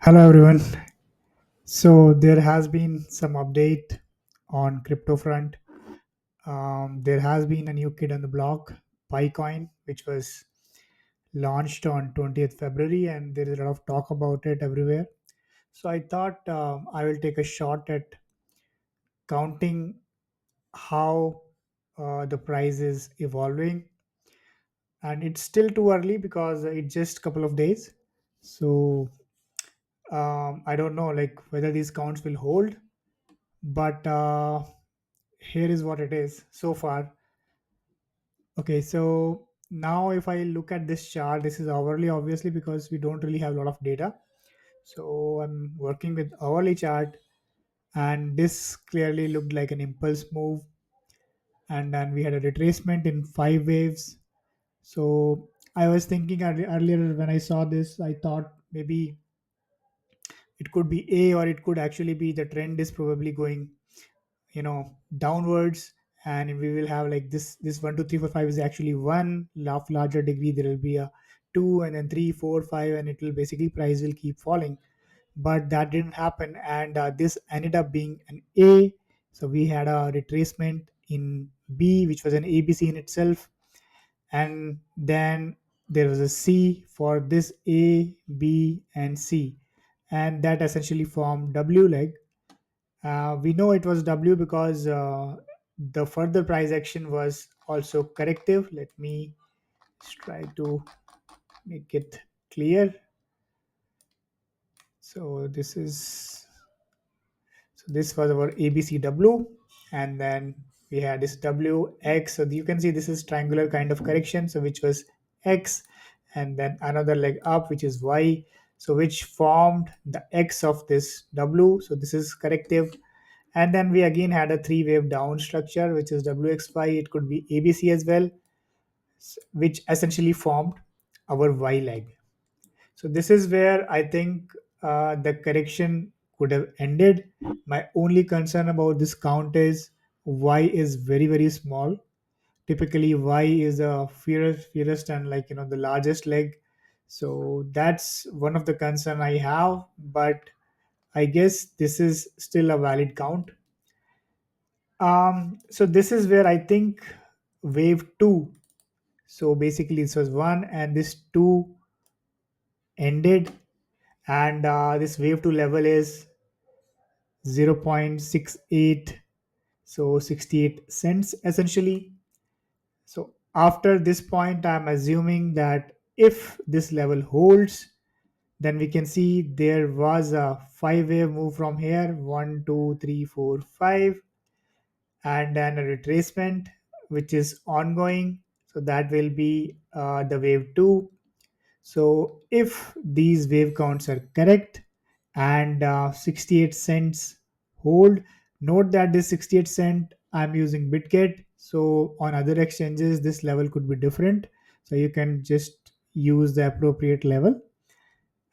Hello everyone. So there has been some update on crypto front. There has been a new kid on the block, PyCoin, which was launched on 20th February, and there is a lot of talk about it everywhere. So I thought I will take a shot at counting how the price is evolving, and it's still too early because it's just a couple of days. So I don't know like whether these counts will hold, but here is what it is so far. Okay, so now if I look at this chart, this is hourly obviously because we don't really have a lot of data. So I'm working with hourly chart, and this clearly looked like an impulse move, and then we had a retracement in five waves. So I was thinking earlier when I saw this, I thought maybe it could be A, or it could actually be the trend is probably going downwards, and we will have like this 1 2 3 4 5 is actually one larger degree. There will be a two, and then three, four, five, and it will basically price will keep falling. But that didn't happen, and this ended up being an A. So we had a retracement in B, which was an ABC in itself, and then there was a C for this A, B, and C, and that essentially formed W leg. We know it was W because the further price action was also corrective. Let me try to make it clear. So this was our ABCW, and then we had this WX. So you can see this is triangular kind of correction. So which was X, and then another leg up, which is Y. So which formed the X of this W. So this is corrective. And then we again had a three wave down structure, which is WXY. It could be ABC as well, which essentially formed our Y leg. So this is where I think the correction could have ended. My only concern about this count is Y is very, very small. Typically, Y is a fiercest and like, the largest leg. So that's one of the concern I have, but I guess this is still a valid count. So this is where I think wave two. So basically, this was one, and this two ended, and this wave two level is 0.68, so 68 cents essentially. So after this point, I'm assuming that if this level holds, then we can see there was a five wave move from here, one, two, three, four, five, and then a retracement which is ongoing. So that will be the wave 2. So if these wave counts are correct, and 68 cents hold, note that this 68 cent I'm using Bitget. So on other exchanges this level could be different, so you can just use the appropriate level.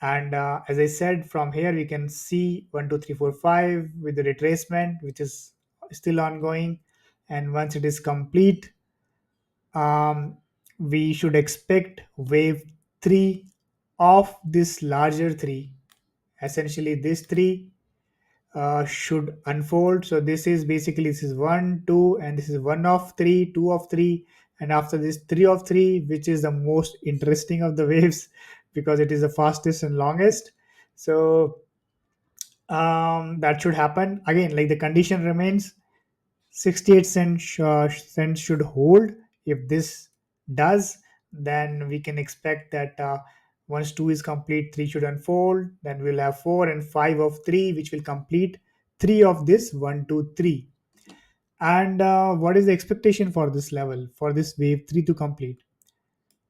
And as I said, from here we can see 1 2 3 4 5 with the retracement which is still ongoing. And once it is complete, um, we should expect wave 3 of this larger 3. Essentially this 3 should unfold. So this is basically, this is 1 2, and this is 1 of 3, 2 of 3, and after this 3 of 3, which is the most interesting of the waves because it is the fastest and longest. So that should happen again. Like the condition remains, 68 cents should hold. If this does, then we can expect that once 2 is complete, 3 should unfold. Then we'll have 4 and 5 of 3, which will complete 3 of this 1 2 3. And what is the expectation for this level, for this wave 3 to complete?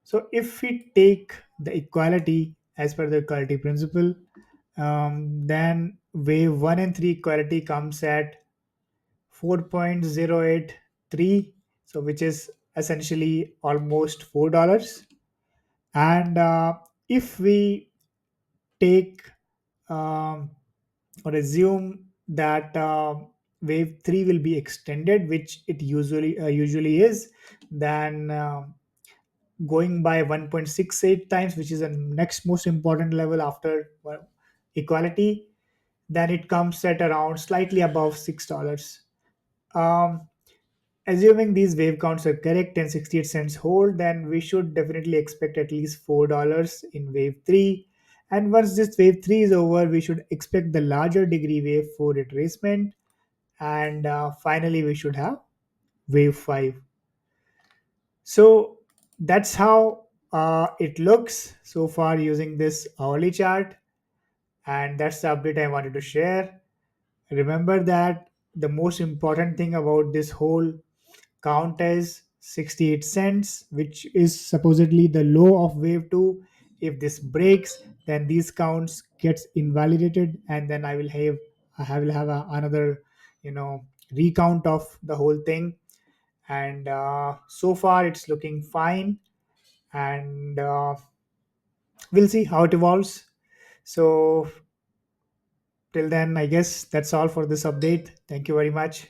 So if we take the equality as per the equality principle, then wave 1 and 3 equality comes at 4.083, so which is essentially almost $4. And if we take or assume that wave 3 will be extended, which it usually is, then going by 1.68 times, which is the next most important level after equality, then it comes at around slightly above $6. Um, Assuming these wave counts are correct and 68 cents hold, then we should definitely expect at least $4 in wave 3. And once this wave 3 is over, we should expect the larger degree wave 4 retracement. And finally, we should have wave 5. So that's how it looks so far using this hourly chart. And that's the update I wanted to share. Remember that the most important thing about this whole count is 68 cents, which is supposedly the low of wave 2. If this breaks, then these counts gets invalidated, and then I will have another, you know, recount of the whole thing. And so far it's looking fine, and we'll see how it evolves. So till then, I guess that's all for this update. Thank you very much.